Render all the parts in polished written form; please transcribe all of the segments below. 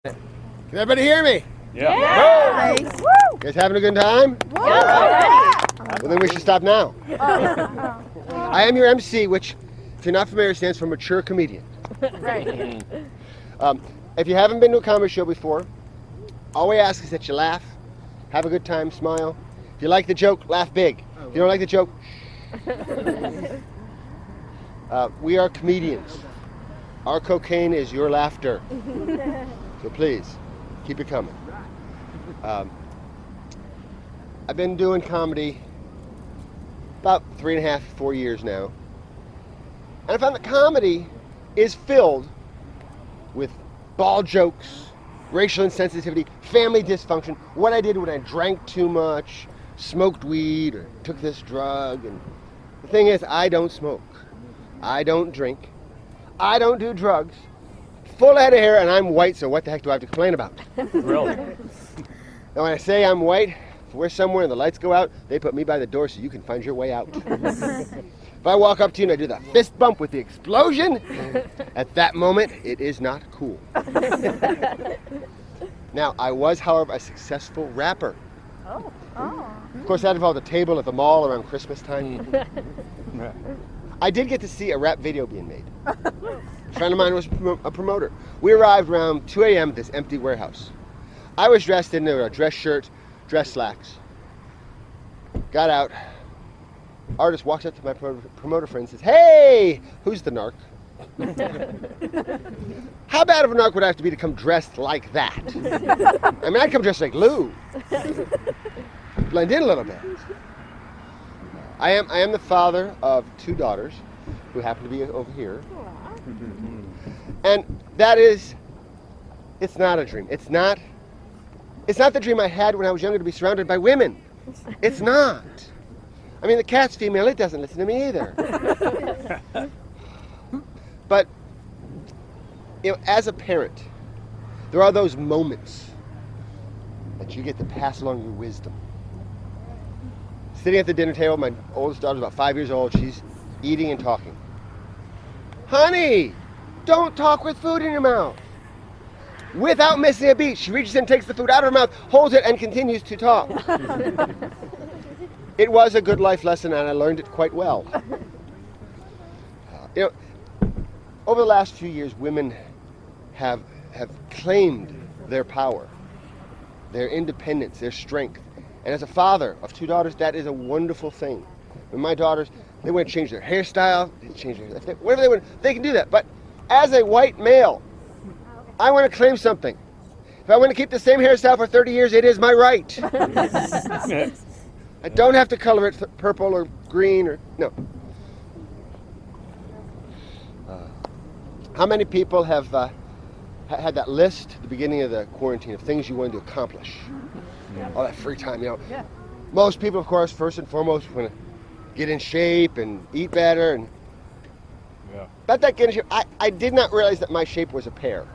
Can everybody hear me? Yeah. You guys having a good time? Well, then we should stop now. I am your MC, which, if you're not familiar, stands for mature comedian. Right. If you haven't been to a comedy show before, all we ask is that you laugh, have a good time, smile. If you like the joke, laugh big. If you don't like the joke, we are comedians. Our cocaine is your laughter. So please, keep it coming. I've been doing comedy about 3.5, 4 years now. And I found that comedy is filled with bald jokes, racial insensitivity, family dysfunction, what I did when I drank too much, smoked weed, or took this drug. And the thing is, I don't smoke. I don't drink. I don't do drugs. Full head of hair, and I'm white, so what the heck do I have to complain about? Really? Now, when I say I'm white, if we're somewhere and the lights go out, they put me by the door so you can find your way out. If I walk up to you and I do the fist bump with the explosion, at that moment, it is not cool. Now, I was, however, a successful rapper. Oh. Of course, that involved a table at the mall around Christmas time. I did get to see a rap video being made. A friend of mine was a promoter. We arrived around 2 a.m. at this empty warehouse. I was dressed in a dress shirt, dress slacks. Got out. Artist walks up to my promoter friend and says, "Hey, who's the narc?" How bad of a narc would I have to be to come dressed like that? I mean, I'd come dressed like Lou. Blend in a little bit. I am the father of 2 daughters who happen to be over here. And that is, it's not a dream. It's not the dream I had when I was younger to be surrounded by women. It's not. I mean, the cat's female, it doesn't listen to me either. But, as a parent, there are those moments that you get to pass along your wisdom. Sitting at the dinner table, my oldest daughter's about 5 years old. She's eating and talking. "Honey, don't talk with food in your mouth." Without missing a beat, she reaches in, takes the food out of her mouth, holds it, and continues to talk. It was a good life lesson, and I learned it quite well. Over the last few years, women have claimed their power, their independence, their strength. And as a father of 2 daughters, that is a wonderful thing. When my daughters, they want to change their hairstyle, they change their, whatever they want, they can do that. But as a white male, I want to claim something. If I want to keep the same hairstyle for 30 years, it is my right. I don't have to color it purple or green or, no. How many people have had that list at the beginning of the quarantine of things you wanted to accomplish? All that free time, Yeah. Most people, of course, first and foremost, want to get in shape and eat better. And about that getting in shape, I did not realize that my shape was a pear.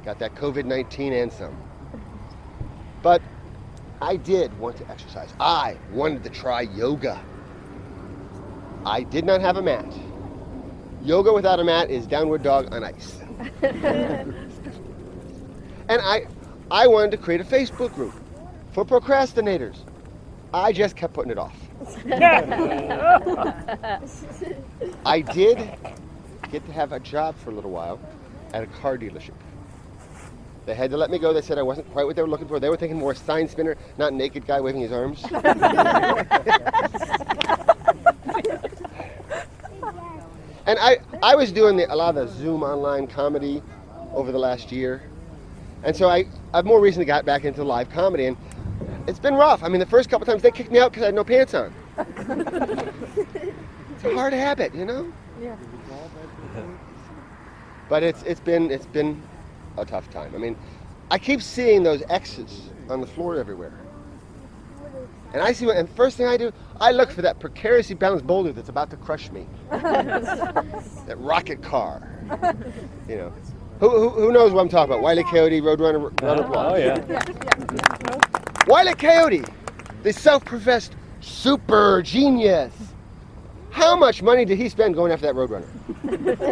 Got that COVID-19 and some. But I did want to exercise. I wanted to try yoga. I did not have a mat. Yoga without a mat is downward dog on ice. And I wanted to create a Facebook group for procrastinators. I just kept putting it off. I did get to have a job for a little while at a car dealership. They had to let me go. They said I wasn't quite what they were looking for. They were thinking more sign spinner, not naked guy waving his arms. And I was doing a lot of the Zoom online comedy over the last year. And so I've more recently got back into live comedy, and it's been rough. I mean, the first couple times they kicked me out because I had no pants on. It's a hard habit, Yeah. But it's been a tough time. I mean, I keep seeing those X's on the floor everywhere. And I see and first thing I do, I look for that precariously balanced boulder that's about to crush me. That rocket car. Who knows what I'm talking about? Wile E. Coyote, Roadrunner, Oh, yeah. Wile E. Coyote, the self-professed super genius. How much money did he spend going after that Roadrunner?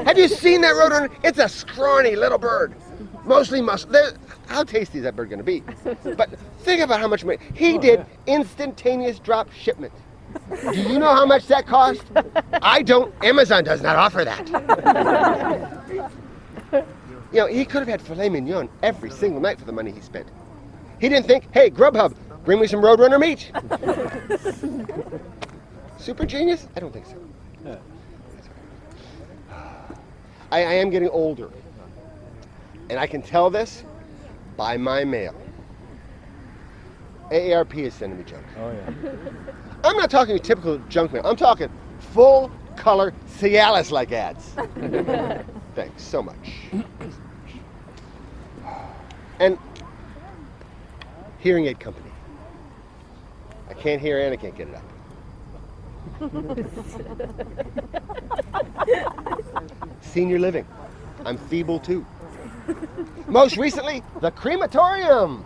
Have you seen that Roadrunner? It's a scrawny little bird. Mostly muscle. How tasty is that bird going to be? But think about how much money. He did instantaneous drop shipment. Do you know how much that cost? I don't. Amazon does not offer that. You know, he could have had filet mignon every single night for the money he spent. He didn't think, hey, Grubhub, bring me some Roadrunner meat. Super genius? I don't think so. Yeah. I am getting older. And I can tell this by my mail. AARP is sending me junk. Oh, yeah. I'm not talking typical junk mail. I'm talking full color Cialis-like ads. Thanks so much. And hearing aid company. I can't hear and I can't get it up. Senior living. I'm feeble too. Most recently, the crematorium.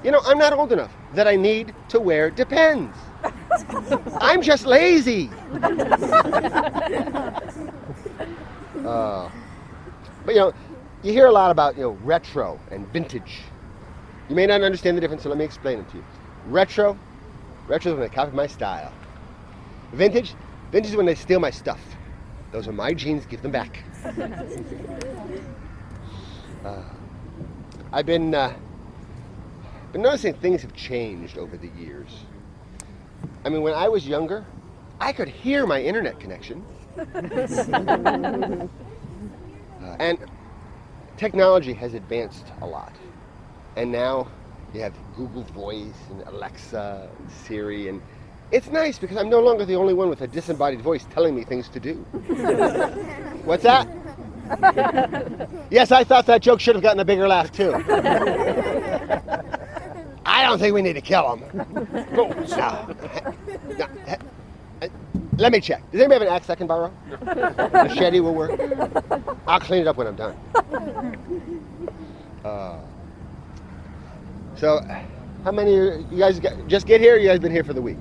You know, I'm not old enough that I need to wear Depends. I'm just lazy. But you know, you hear a lot about, you know, retro and vintage. You may not understand the difference, so let me explain it to you. Retro is when they copy my style. Vintage is when they steal my stuff. Those are my jeans, give them back. I've been noticing things have changed over the years. I mean, when I was younger, I could hear my internet connection. And technology has advanced a lot. And now you have Google Voice and Alexa and Siri, and it's nice because I'm no longer the only one with a disembodied voice telling me things to do. What's that? Yes, I thought that joke should have gotten a bigger laugh too. I don't think we need to kill him. No. Let me check. Does anybody have an axe I can borrow? A machete will work. I'll clean it up when I'm done. So, how many of you guys just get here, or you guys been here for the week?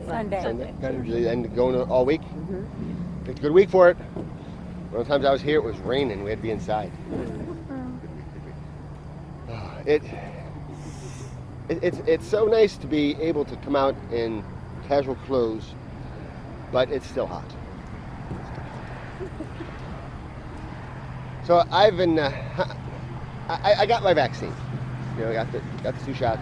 Sunday. And going all week? It's a good week for it. One of the times I was here, it was raining. We had to be inside. It's so nice to be able to come out in casual clothes, but it's still hot. So I've been, I got my vaccine. You know, got the 2 shots.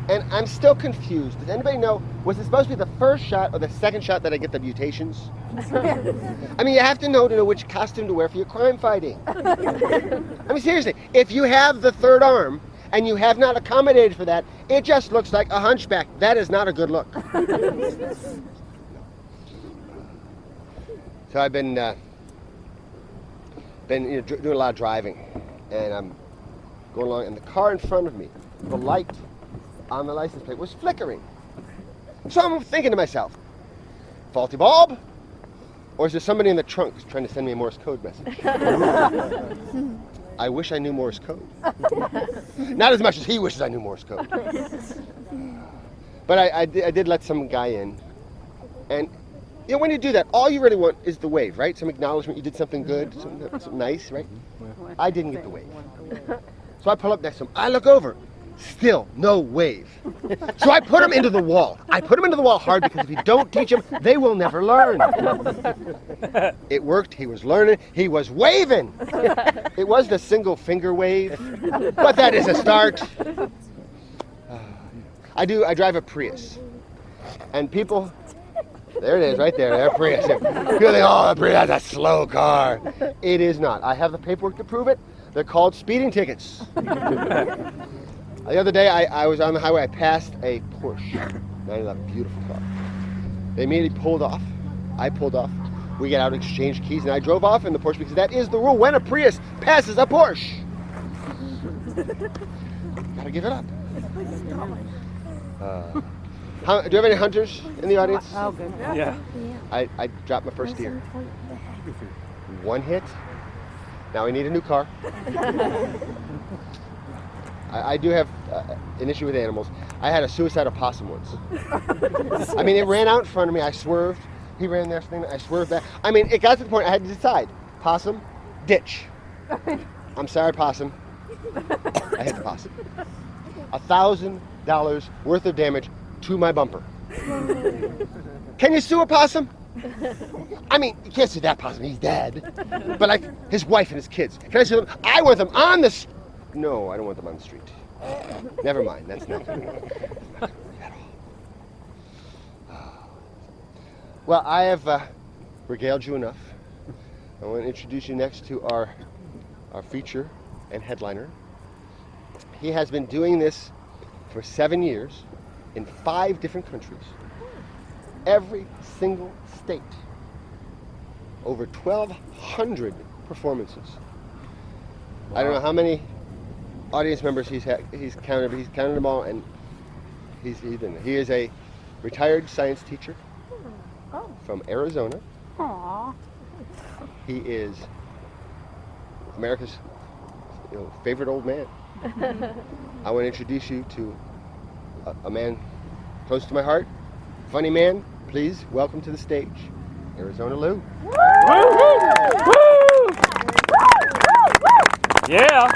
And I'm still confused. Does anybody know, was it supposed to be the first shot or the second shot that I get the mutations? I mean, you have to know which costume to wear for your crime fighting. I mean, seriously, if you have the third arm and you have not accommodated for that, it just looks like a hunchback. That is not a good look. So I've been doing a lot of driving, and I'm going along, and the car in front of me, the light on the license plate was flickering. So I'm thinking to myself, faulty bulb? Or is there somebody in the trunk trying to send me a Morse code message? I wish I knew Morse code. Not as much as he wishes I knew Morse code. But I did let some guy in. And you know, when you do that, all you really want is the wave, right? Some acknowledgement you did something good, something nice, right? I didn't get the wave. So I pull up next to him. I look over. Still no wave. So I put him into the wall. I put him into the wall hard because if you don't teach them, they will never learn. It worked. He was learning. He was waving. It was the single finger wave, but that is a start. I drive a Prius. And people, there it is right there, Prius. People think, oh, the Prius, that's a slow car. It is not. I have the paperwork to prove it. They're called speeding tickets. The other day, I was on the highway. I passed a Porsche 911, beautiful car. They immediately pulled off. I pulled off. We get out, exchanged keys, and I drove off in the Porsche because that is the rule when a Prius passes a Porsche. Gotta give it up. Do you have any hunters in the audience? Oh, good. Yeah. I dropped my first deer. One hit. Now we need a new car. I do have an issue with animals. I had a suicidal possum once. I mean, it ran out in front of me. I swerved. He ran there. I swerved back. I mean, it got to the point I had to decide: possum, ditch. I'm sorry, possum. I hit the possum. $1,000 worth of damage to my bumper. Can you sue a possum? I mean, you can't sue that possum. He's dead. But like his wife and his kids. Can I sue them? I want them on the street. No, I don't want them on the street. Never mind. That's not going to work. At all. Well, I have regaled you enough. I want to introduce you next to our feature and headliner. He has been doing this for 7 years in 5 different countries. Every single state. Over 1,200 performances. Wow. I don't know how many audience members he's counted, but he's counted them all, and he's been there. He is a retired science teacher from Arizona. Aww. He is America's favorite old man. I want to introduce you to a man close to my heart. Funny man, please welcome to the stage, Arizona Lou. Yeah.